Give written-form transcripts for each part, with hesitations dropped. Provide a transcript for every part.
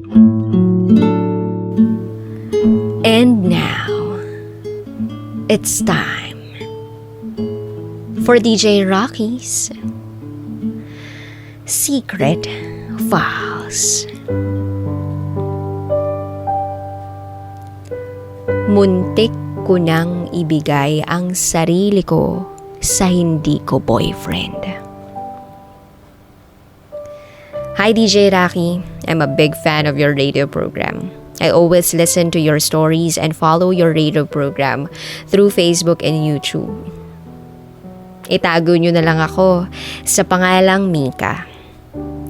And now, it's time for DJ Raqi's Secret Files. Muntik ko nang ibigay ang sarili ko sa hindi ko boyfriend. Hi DJ Raqi, I'm a big fan of your radio program. I always listen to your stories and follow your radio program through Facebook and YouTube. Itago nyo na lang ako sa pangalang Mika.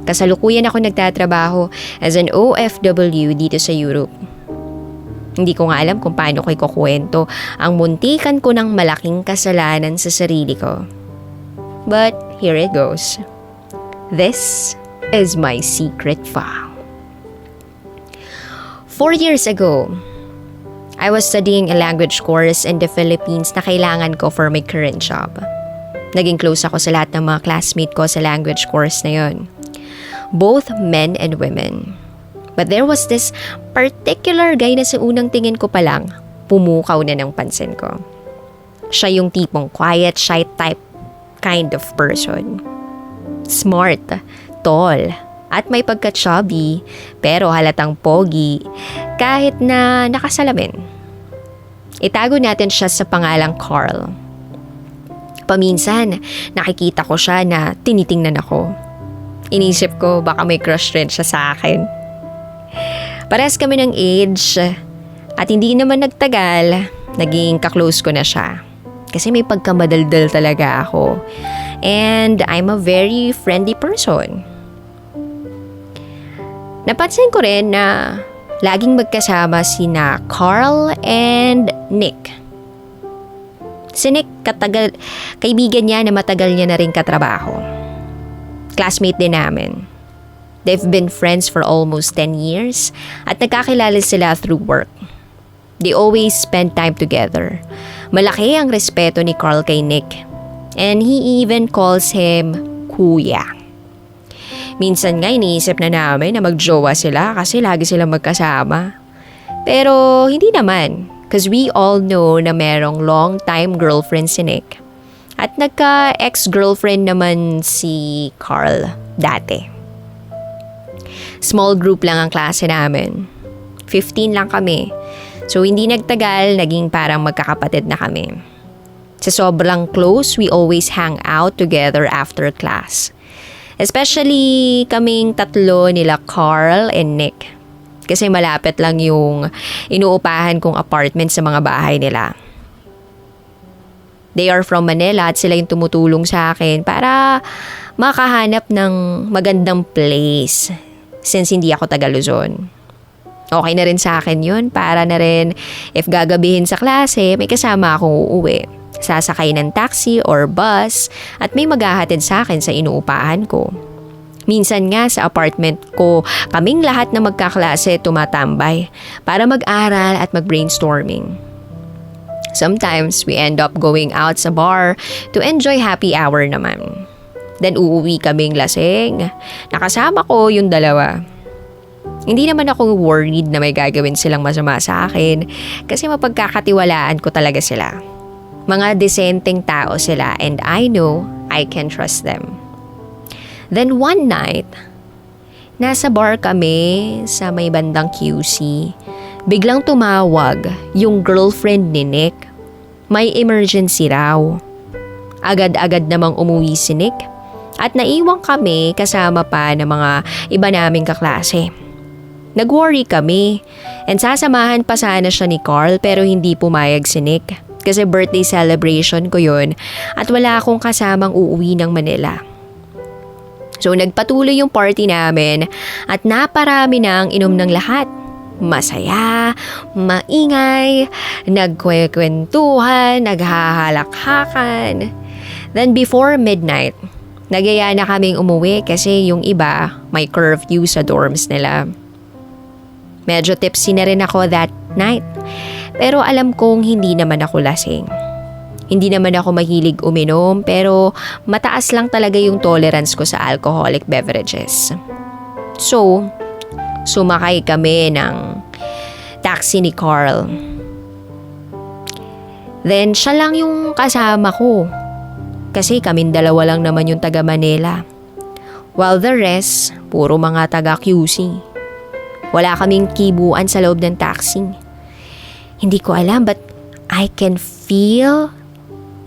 Kasalukuyan ako nagtatrabaho as an OFW dito sa Europe. Hindi ko nga alam kung paano ko ikukwento ang muntikan ko ng malaking kasalanan sa sarili ko. But here it goes. This is my secret file. 4 years ago, I was studying a language course in the Philippines na kailangan ko for my current job. Naging close ako sa lahat ng mga classmate ko sa language course na yon. Both men and women. But there was this particular guy na sa unang tingin ko pa lang, pumukaw na ng pansin ko. Siya yung tipong quiet, shy type kind of person. Smart, tall, at may pagka-chubby, pero halatang pogi, kahit na nakasalamin. Itago natin siya sa pangalang Carl. Paminsan, nakikita ko siya na tinitingnan ako. Inisip ko baka may crush rin siya sa akin. Parehas kami ng age, at hindi naman nagtagal, naging kaklose ko na siya. Kasi may pagkamadaldal talaga ako. And I'm a very friendly person. Napansin ko rin na laging magkasama sina Carl and Nick. Si Nick, kaibigan niya na matagal niya na rin katrabaho. Classmate din namin. They've been friends for almost 10 years at nagkakilala sila through work. They always spend time together. Malaki ang respeto ni Carl kay Nick. And he even calls him Kuya. Minsan nga iniisip na namin na magjowa sila kasi lagi silang magkasama. Pero hindi naman, because we all know na merong long-time girlfriend si Nick. At nagka-ex-girlfriend naman si Carl dati. Small group lang ang klase namin. 15 lang kami. So hindi nagtagal, naging parang magkakapatid na kami. Sa sobrang close, we always hang out together after class. Especially kaming tatlo nila Carl and Nick. Kasi malapit lang yung inuupahan kong apartment sa mga bahay nila. They are from Manila at sila yung tumutulong sa akin para makahanap ng magandang place since hindi ako taga Luzon. Okay na rin sa akin yun para na rin if gagabihin sa klase may kasama akong uuwi. Sasakay ng taxi or bus at may maghahatid sa akin sa inuupahan ko. Minsan nga sa apartment ko, kaming lahat na magkaklase tumatambay para mag-aral at mag-brainstorming. Sometimes we end up going out sa bar to enjoy happy hour naman. Then uuwi kaming lasing. Nakasama ko yung dalawa. Hindi naman ako worried na may gagawin silang masama sa akin kasi mapagkakatiwalaan ko talaga sila. Mga desenteng tao sila and I know I can trust them. Then one night, nasa bar kami sa may bandang QC. Biglang tumawag yung girlfriend ni Nick. May emergency raw. Agad-agad namang umuwi si Nick at naiwang kami kasama pa ng mga iba naming kaklase. Nag-worry kami and sasamahan pa sana siya ni Carl pero hindi pumayag si Nick. Kasi birthday celebration ko yun at wala akong kasamang uuwi ng Manila. So nagpatuloy yung party namin at naparami na ang inom ng lahat. Masaya, maingay, nagkwekwentuhan, naghahalakhakan. Then before midnight, nagyaya na kaming umuwi kasi yung iba may curfew sa dorms nila. Medyo tipsy na rin ako that night. Pero alam kong hindi naman ako lasing. Hindi naman ako mahilig uminom pero mataas lang talaga yung tolerance ko sa alcoholic beverages. So, sumakay kami ng taxi ni Carl. Then siya lang yung kasama ko. Kasi kaming dalawa lang naman yung taga Manila. While the rest, puro mga taga QC. Wala kaming kibuan sa loob ng taxi. Hindi ko alam but I can feel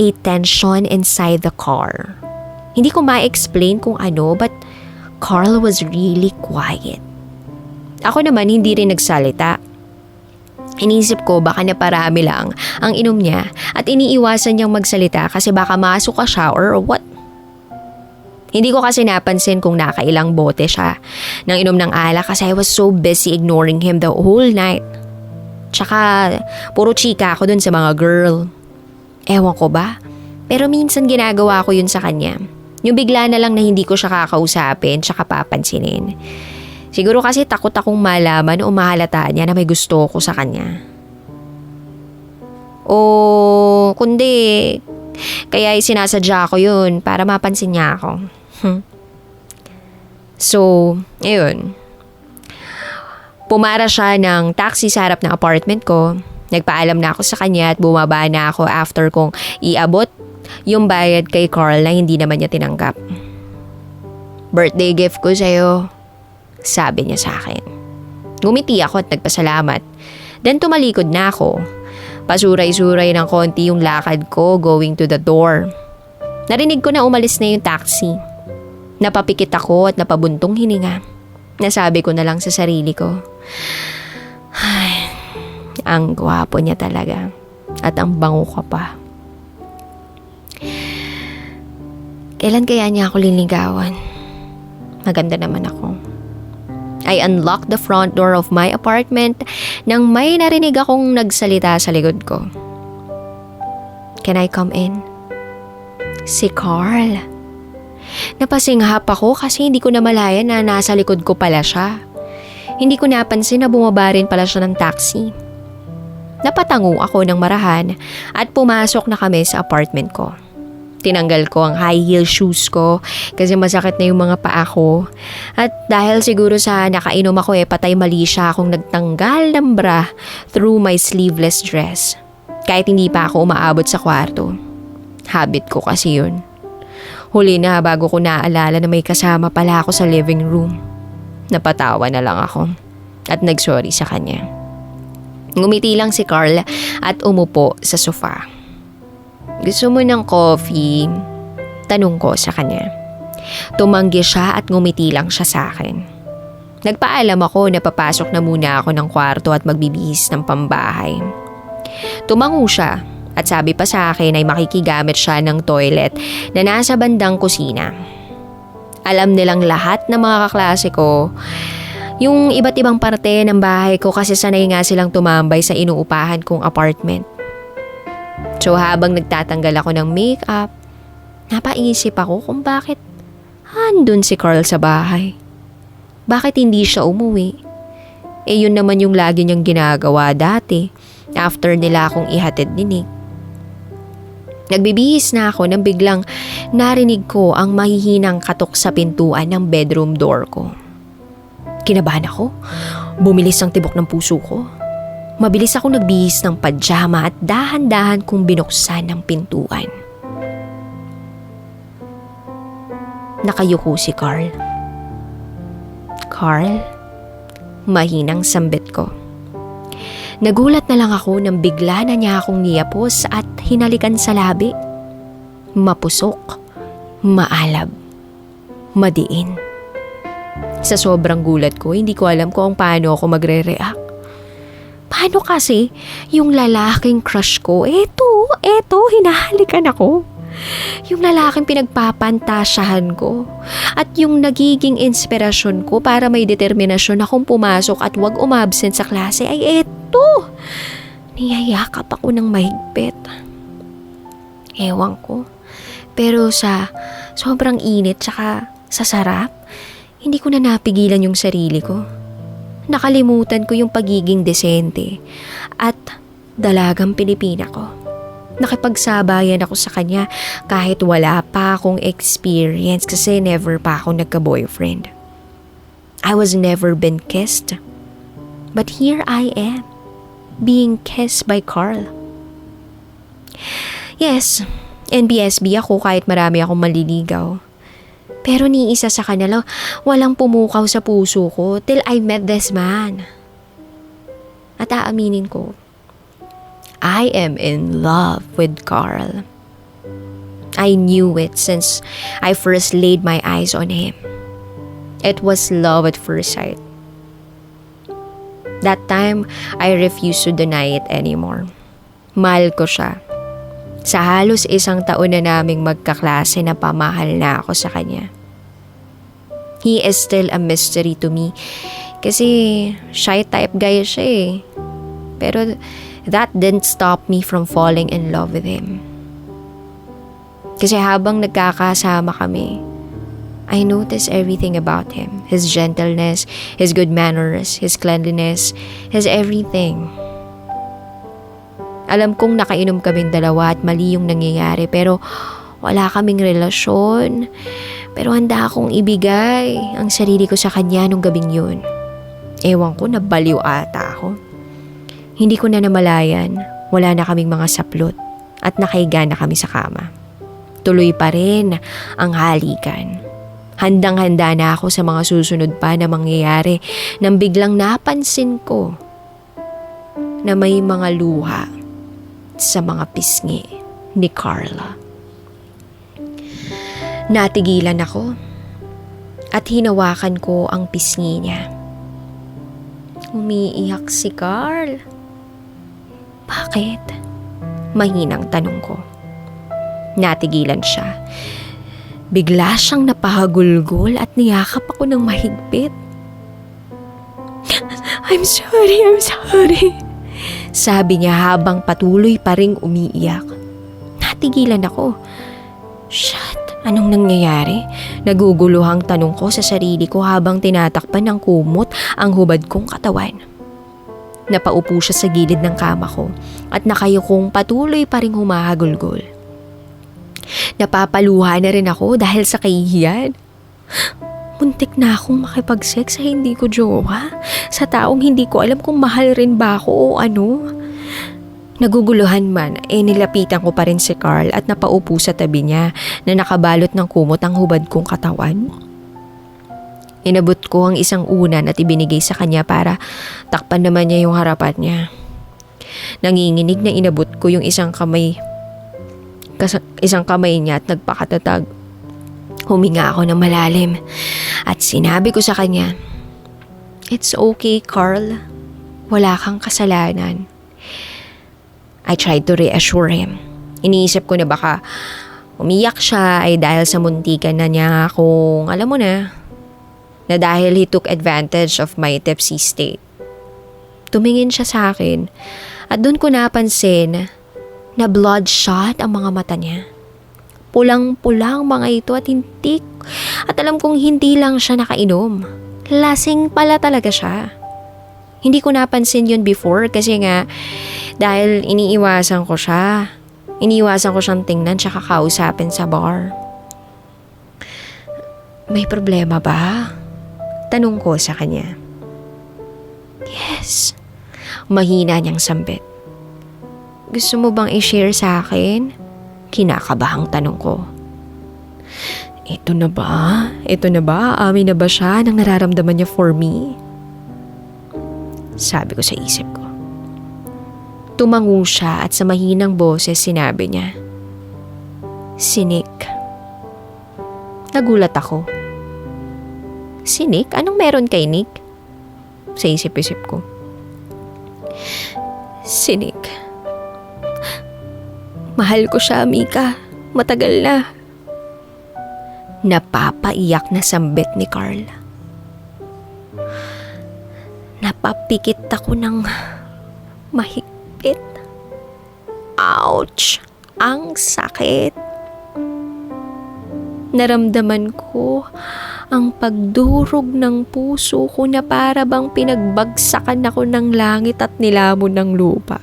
a tension inside the car. Hindi ko ma-explain kung ano but Carl was really quiet. Ako naman hindi rin nagsalita. Inisip ko baka naparami lang ang inom niya at iniiwasan niyang magsalita kasi baka masok ka siya or what. Hindi ko kasi napansin kung nakailang bote siya ng inom ng alak kasi I was so busy ignoring him the whole night. Tsaka puro chika ako dun sa mga girl. Ewan ko ba? Pero minsan ginagawa ko yun sa kanya. Yung bigla na lang na hindi ko siya kakausapin tsaka papansinin. Siguro kasi takot akong malaman o mahalata niya na may gusto ko sa kanya. O kundi, kaya sinasadya ko yun para mapansin niya ako. So, ayun. Pumara siya ng taxi sa harap ng apartment ko. Nagpaalam na ako sa kanya at bumaba na ako after kong iabot yung bayad kay Carl na hindi naman niya tinanggap. Birthday gift ko sa'yo, sabi niya sa akin. Ngumiti ako at nagpasalamat. Then tumalikod na ako. Pasuray-suray ng konti yung lakad ko going to the door. Narinig ko na umalis na yung taxi. Napapikit ako at napabuntong hininga. Nasabi ko na lang sa sarili ko, ay, ang gwapo niya talaga at ang bango ka pa. Kailan kaya niya ako liligawan? Maganda naman ako. I unlocked the front door of my apartment nang may narinig akong nagsalita sa likod ko. Can I come in? Si Carl. Napasinghap ako kasi hindi ko namalayan na nasa likod ko pala siya. Hindi ko napansin na bumaba rin pala siya ng taxi. Napatango ako ng marahan at pumasok na kami sa apartment ko. Tinanggal ko ang high heel shoes ko kasi masakit na yung mga paa ko. At dahil siguro sa nakainom ako patay mali siya akong nagtanggal ng bra through my sleeveless dress. Kahit hindi pa ako umaabot sa kwarto. Habit ko kasi yun. Huli na bago ko naalala na may kasama pala ako sa living room. Napatawa na lang ako at nagsorry sa kanya. Ngumiti lang si Carl at umupo sa sofa. Gusto mo ng coffee? Tanong ko sa kanya. Tumanggi siya at ngumiti lang siya sa akin. Nagpaalam ako na papasok na muna ako ng kwarto at magbibihis ng pambahay. Tumango siya at sabi pa sa akin ay makikigamit siya ng toilet na nasa bandang kusina. Alam nilang lahat ng mga kaklase ko yung iba't ibang parte ng bahay ko kasi sanay nga silang tumambay sa inuupahan kong apartment. So habang nagtatanggal ako ng makeup, napaisip ako kung bakit andun si Carl sa bahay. Bakit hindi siya umuwi? Yun naman yung lagi niyang ginagawa dati after nila akong ihatid ni Nick. Nagbibihis na ako nang biglang narinig ko ang mahihinang katok sa pintuan ng bedroom door ko. Kinabahan ako. Bumilis ang tibok ng puso ko. Mabilis akong nagbihis ng pajama at dahan-dahan kong binuksan ang pintuan. Nakayuko si Carl. Carl? Mahinang sambit ko. Nagulat na lang ako nang bigla na niya akong niyapos at hinalikan sa labi. Mapusok, maalab, madiin. Sa sobrang gulat ko, hindi ko alam kung paano ako magre-react. Paano kasi yung lalaking crush ko, eto, hinahalikan ako. Yung lalaking pinagpapantasyahan ko at yung nagiging inspirasyon ko para may determinasyon akong pumasok at wag umabsent sa klase ay eto. Niyayakap ako ng mahigpit. Ewan ko. Pero sa sobrang init tsaka sa sarap, hindi ko na napigilan yung sarili ko. Nakalimutan ko yung pagiging desente at dalagang Pilipina ko. Nakipagsabayan ako sa kanya kahit wala pa akong experience kasi never pa ako nagka-boyfriend. I was never been kissed. But here I am, being kissed by Carl. Yes, NBSB ako kahit marami akong maliligaw. Pero ni isa sa kanila, walang pumukaw sa puso ko till I met this man. At aaminin ko, I am in love with Carl. I knew it since I first laid my eyes on him. It was love at first sight. That time, I refused to deny it anymore. Mahal ko siya. Sa halos 1 taon na naming magkaklase na pamahal na ako sa kanya. He is still a mystery to me kasi shy type guy siya eh. Pero that didn't stop me from falling in love with him. Kasi habang nagkakasama kami, I noticed everything about him. His gentleness, his good manners, his cleanliness, his everything. Alam kong nakainom kaming dalawa at mali yung nangyayari pero wala kaming relasyon. Pero handa akong ibigay ang sarili ko sa kanya nung gabing yun. Ewan ko, nabaliw ata ako. Hindi ko na namalayan, wala na kaming mga saplot at nakahiga na kami sa kama. Tuloy pa rin ang halikan. Handang-handa na ako sa mga susunod pa na mangyayari nang biglang napansin ko na may mga luha sa mga pisngi ni Carla. Natigilan ako at hinawakan ko ang pisngi niya. Umiiyak si Carl. Bakit? Mahinang tanong ko. Natigilan siya. Bigla siyang napahagulgol at niyakap ako ng mahigpit. I'm sorry. Sabi niya habang patuloy pa ring umiiyak. Natigilan ako. Shit, anong nangyayari? Naguguluhang tanong ko sa sarili ko habang tinatakpan ng kumot ang hubad kong katawan. Napaupo siya sa gilid ng kama ko at nakayukong patuloy pa ring humahagulgol. Napapaluha na rin ako dahil sa kahihiyan. Muntik na akong makipag-sex sa hindi ko jowa, sa taong hindi ko alam kung mahal rin ba ako o ano. Naguguluhan man, nilapitan ko pa rin si Carl at napaupo sa tabi niya na nakabalot ng kumot ang hubad kong katawan. Inabot ko ang isang unan at ibinigay sa kanya para takpan naman niya yung harapan niya. Nanginginig na inabot ko yung isang kamay niya at nagpakatatag. Huminga ako ng malalim at sinabi ko sa kanya, "It's okay, Carl. Wala kang kasalanan." I tried to reassure him. Iniisip ko na baka umiyak siya ay dahil sa muntikan na niya kung alam mo na dahil he took advantage of my tipsy state. Tumingin siya sa akin at doon ko napansin na bloodshot ang mga mata niya. Pulang-pulang mga ito at hintik. At alam kong hindi lang siya nakainom. Lasing pala talaga siya. Hindi ko napansin yun before kasi nga dahil iniiwasan ko siya. Iniiwasan ko siyang tingnan tsaka kausapin sa bar. May problema ba? Tanong ko sa kanya. Yes. Mahina niyang sambit. Gusto mo bang i-share sa akin? Kinakabahang tanong ko. Ito na ba? Amin na ba siya ng nararamdaman niya for me? Sabi ko sa isip ko. Tumango siya at sa mahinang boses sinabi niya, "Si Nick." Nagulat ako. Si Nick? Anong meron kay Nick? Sa isip-isip ko. Si Nick. Mahal ko siya, Mika. Matagal na. Napapaiyak na sambit ni Carl. Napapikit ako ng mahigpit. Ouch! Ang sakit. Naramdaman ko ang pagdurog ng puso ko na para bang pinagbagsakan ako ng langit at nilamon ng lupa.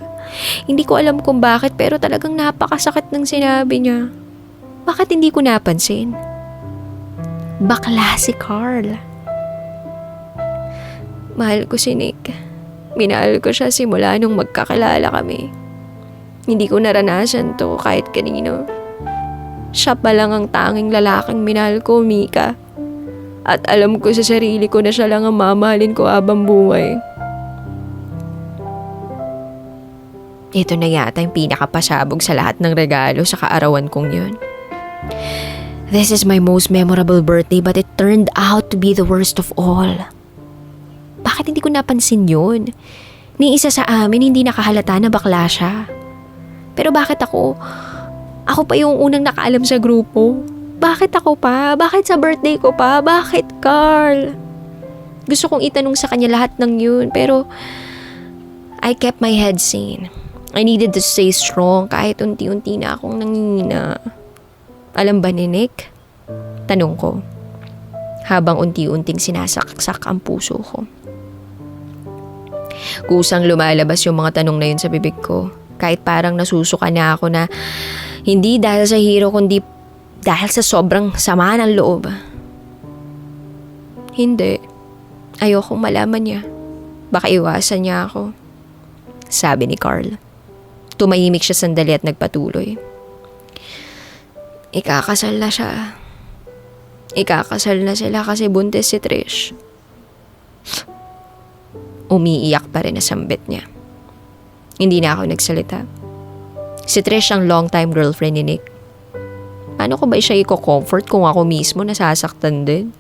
Hindi ko alam kung bakit pero talagang napakasakit ng sinabi niya. Bakit hindi ko napansin? Bakla si Carl. Mahal ko si Nick. Minahal ko siya simula nung magkakilala kami. Hindi ko naranasan to kahit kanino. Siya pa lang ang tanging lalaking minahal ko, Mika. At alam ko sa sarili ko na siya lang ang mamahalin ko habang buhay. Ito na yata yung pinakapasabog sa lahat ng regalo sa kaarawan kong yun. This is my most memorable birthday but it turned out to be the worst of all. Bakit hindi ko napansin yun? Ni isa sa amin hindi nakahalata na bakla siya. Pero bakit ako? Ako pa yung unang nakaalam sa grupo. Bakit ako pa? Bakit sa birthday ko pa? Bakit, Carl? Gusto kong itanong sa kanya lahat ng yun pero I kept my head sane. I needed to stay strong kahit unti-unti na akong nangingina. Alam ba ni Nick? Tanong ko. Habang unti-unting sinasaksak ang puso ko. Kusang lumalabas yung mga tanong na yun sa bibig ko. Kahit parang nasusuka na ako na hindi dahil sa hero kundi dahil sa sobrang sama ng loob. Hindi. Ayokong malaman niya. Baka iwasan niya ako. Sabi ni Carl. Tumahimik siya sandali at nagpatuloy. Ikakasal na siya. Ikakasal na sila kasi buntis si Trish. Umiiyak pa rin na sambit niya. Hindi na ako nagsalita. Si Trish ang long-time girlfriend ni Nick. Paano ko ba siya i-comfort kung ako mismo nasasaktan din?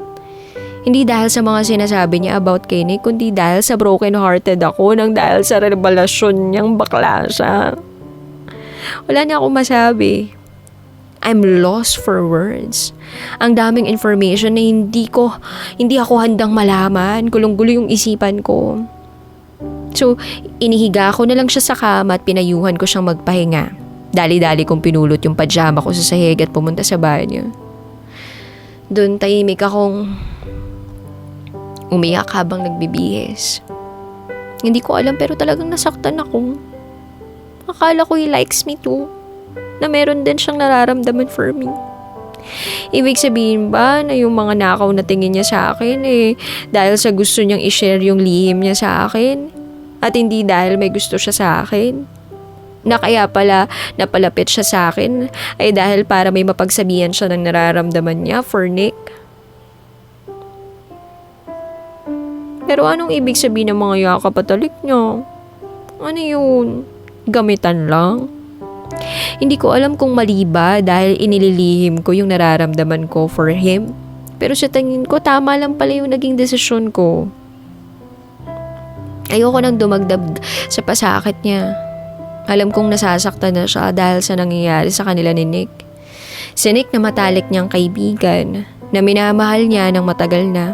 Hindi dahil sa mga sinasabi niya about kay Nick, kundi dahil sa broken-hearted ako nang dahil sa revelasyon niyang bakla siya. Wala na akong masabi. I'm lost for words. Ang daming information na hindi ako handang malaman. Gulong-gulo yung isipan ko. So, inihiga ko na lang siya sa kama at pinayuhan ko siyang magpahinga. Dali-dali kong pinulot yung pajama ko sa sahig at pumunta sa bahay niya. Doon tahimik akong umiyak habang nagbibihis. Hindi ko alam pero talagang nasaktan ako. Akala ko he likes me too. Na meron din siyang nararamdaman for me. Ibig sabihin ba na yung mga nakaw na tingin niya sa akin dahil sa gusto niyang i-share yung lihim niya sa akin at hindi dahil may gusto siya sa akin? Na kaya pala napalapit siya sa akin ay dahil para may mapagsabihan siya ng nararamdaman niya for Nick? Pero anong ibig sabihin ng mga yakapatalik niya? Ano yun? Gamitan lang? Hindi ko alam kung mali ba dahil inililihim ko yung nararamdaman ko for him. Pero sa tingin ko, tama lang pala yung naging desisyon ko. Ayoko nang dumagdag sa pasakit niya. Alam kong nasasaktan na siya dahil sa nangyayari sa kanila ni Nick. Si Nick na matalik niyang kaibigan, na minamahal niya ng matagal na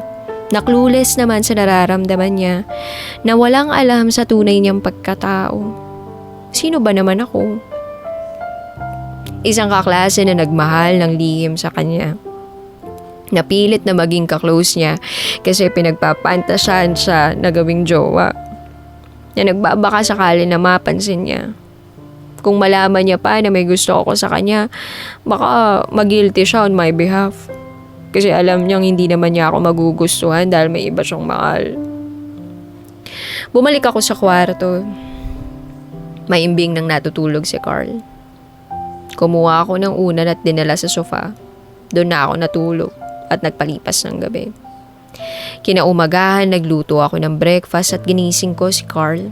clueless naman sa nararamdaman niya, na walang alam sa tunay niyang pagkatao. Sino ba naman ako? Isang kaklase na nagmahal ng lihim sa kanya. Napilit na maging kaklose niya kasi pinagpapantasyahan siya na gawing jowa. Na nagbabaka sakali na mapansin niya. Kung malaman niya pa na may gusto ako sa kanya, baka mag-guilty siya on my behalf. Kasi alam niyang hindi naman niya ako magugustuhan dahil may iba siyang mahal. Bumalik ako sa kwarto. Maimbing nang natutulog si Carl. Kumuha ako ng unan at dinala sa sofa. Doon na ako natulog at nagpalipas ng gabi. Kinaumagahan, nagluto ako ng breakfast at ginising ko si Carl.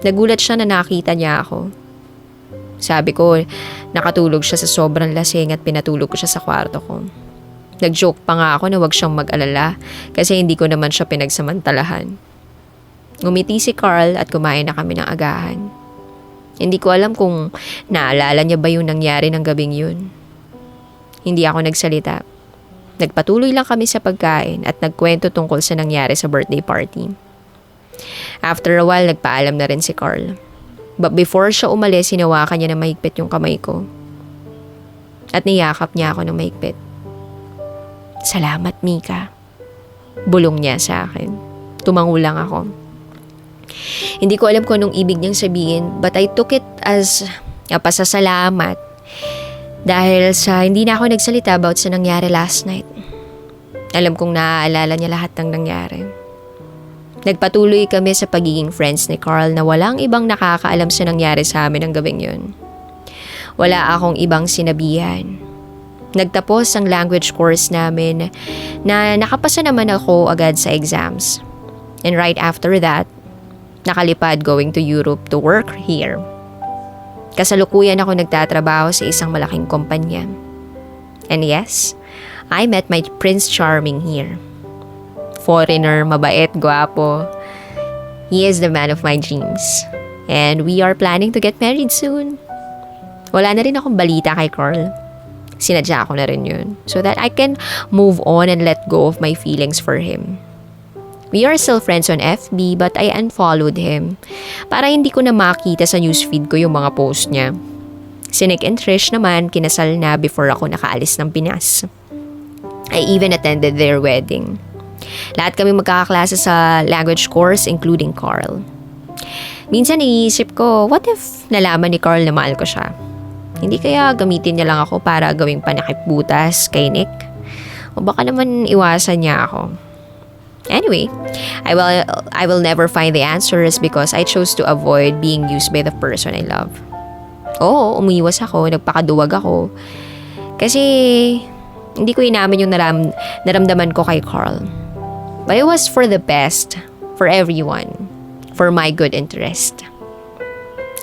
Nagulat siya na nakita niya ako. Sabi ko, nakatulog siya sa sobrang lasing at pinatulog ko siya sa kwarto ko. Nag-joke pa nga ako na wag siyang mag-alala kasi hindi ko naman siya pinagsamantalahan. Ngumiti si Carl at kumain na kami ng agahan. Hindi ko alam kung naalala niya ba yung nangyari ng gabing yun. Hindi ako nagsalita. Nagpatuloy lang kami sa pagkain at nagkwento tungkol sa nangyari sa birthday party. After a while, nagpaalam na rin si Carl. But before siya umalis, hinawakan niya na mahigpit yung kamay ko. At niyakap niya ako ng mahigpit. Salamat, Mika. Bulong niya sa akin. Tumangulang ako. Hindi ko alam kung anong ibig niyang sabihin, but I took it as pasasalamat dahil sa hindi na ako nagsalita about sa nangyari last night. Alam kong naaalala niya lahat ng nangyari. Nagpatuloy kami sa pagiging friends ni Carl na walang ibang nakakaalam sa nangyari sa amin ng gabing yun. Wala akong ibang sinabihan. Nagtapos ang language course namin na nakapasa naman ako agad sa exams. And right after that, nakalipad going to Europe to work here. Kasalukuyan ako nagtatrabaho sa isang malaking kumpanya. And yes, I met my Prince Charming here. Foreigner, mabait, gwapo. He is the man of my dreams. And we are planning to get married soon. Wala na rin akong balita kay Carl. Sinadya ko na rin yun. So that I can move on and let go of my feelings for him. We are still friends on FB but I unfollowed him para hindi ko na makita sa newsfeed ko yung mga post niya. Si Nick and Trish naman kinasal na before ako nakaalis ng Pinas. I even attended their wedding. Lahat kami magkakaklase sa language course including Carl. Minsan iisip ko, what if nalaman ni Carl na mahal ko siya? Hindi kaya gamitin niya lang ako para gawing panakipbutas kay Nick? O baka naman iwasan niya ako? Anyway, I will never find the answers because I chose to avoid being used by the person I love. Oo, umiwas ako, nagpakaduwag ako. Kasi hindi ko inamin yung naramdaman ko kay Carl. But it was for the best, for everyone, for my good interest.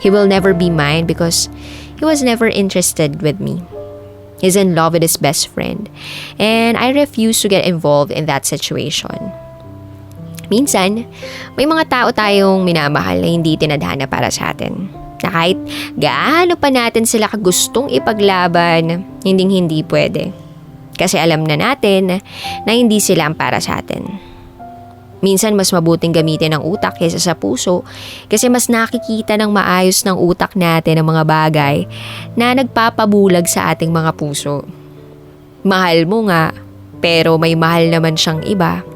He will never be mine because he was never interested with me. He's in love with his best friend, and I refuse to get involved in that situation. Minsan, may mga tao tayong minamahal na hindi tinadhana para sa atin. Na kahit gaano pa natin sila kagustong ipaglaban, hinding-hindi pwede. Kasi alam na natin na hindi sila ang para sa atin. Minsan mas mabuting gamitin ang utak kaysa sa puso kasi mas nakikita ng maayos ng utak natin ang mga bagay na nagpapabulag sa ating mga puso. Mahal mo nga, pero may mahal naman siyang iba.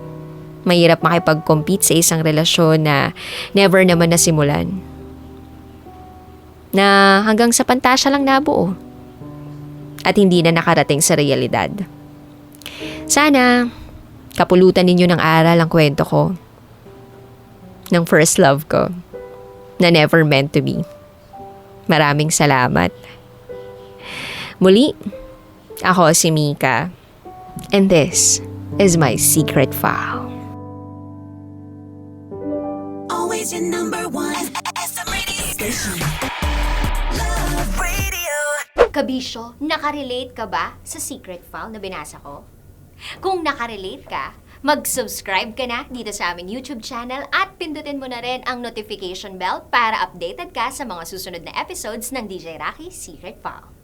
Mahirap makipag-compete sa isang relasyon na never naman nasimulan. Na hanggang sa pantasya lang nabuo. At hindi na nakarating sa realidad. Sana kapulutan ninyo ng aral ang kwento ko. Ng first love ko. Na never meant to be. Maraming salamat. Muli, ako si Mika. And this is my secret file. Always your number one SM radio station. Love Radio. Kabisyo, nakarelate ka ba sa secret file na binasa ko? Kung nakarelate ka, mag-subscribe ka na dito sa aming YouTube channel at pindutin mo na rin ang notification bell para updated ka sa mga susunod na episodes ng DJ Raqi Secret File.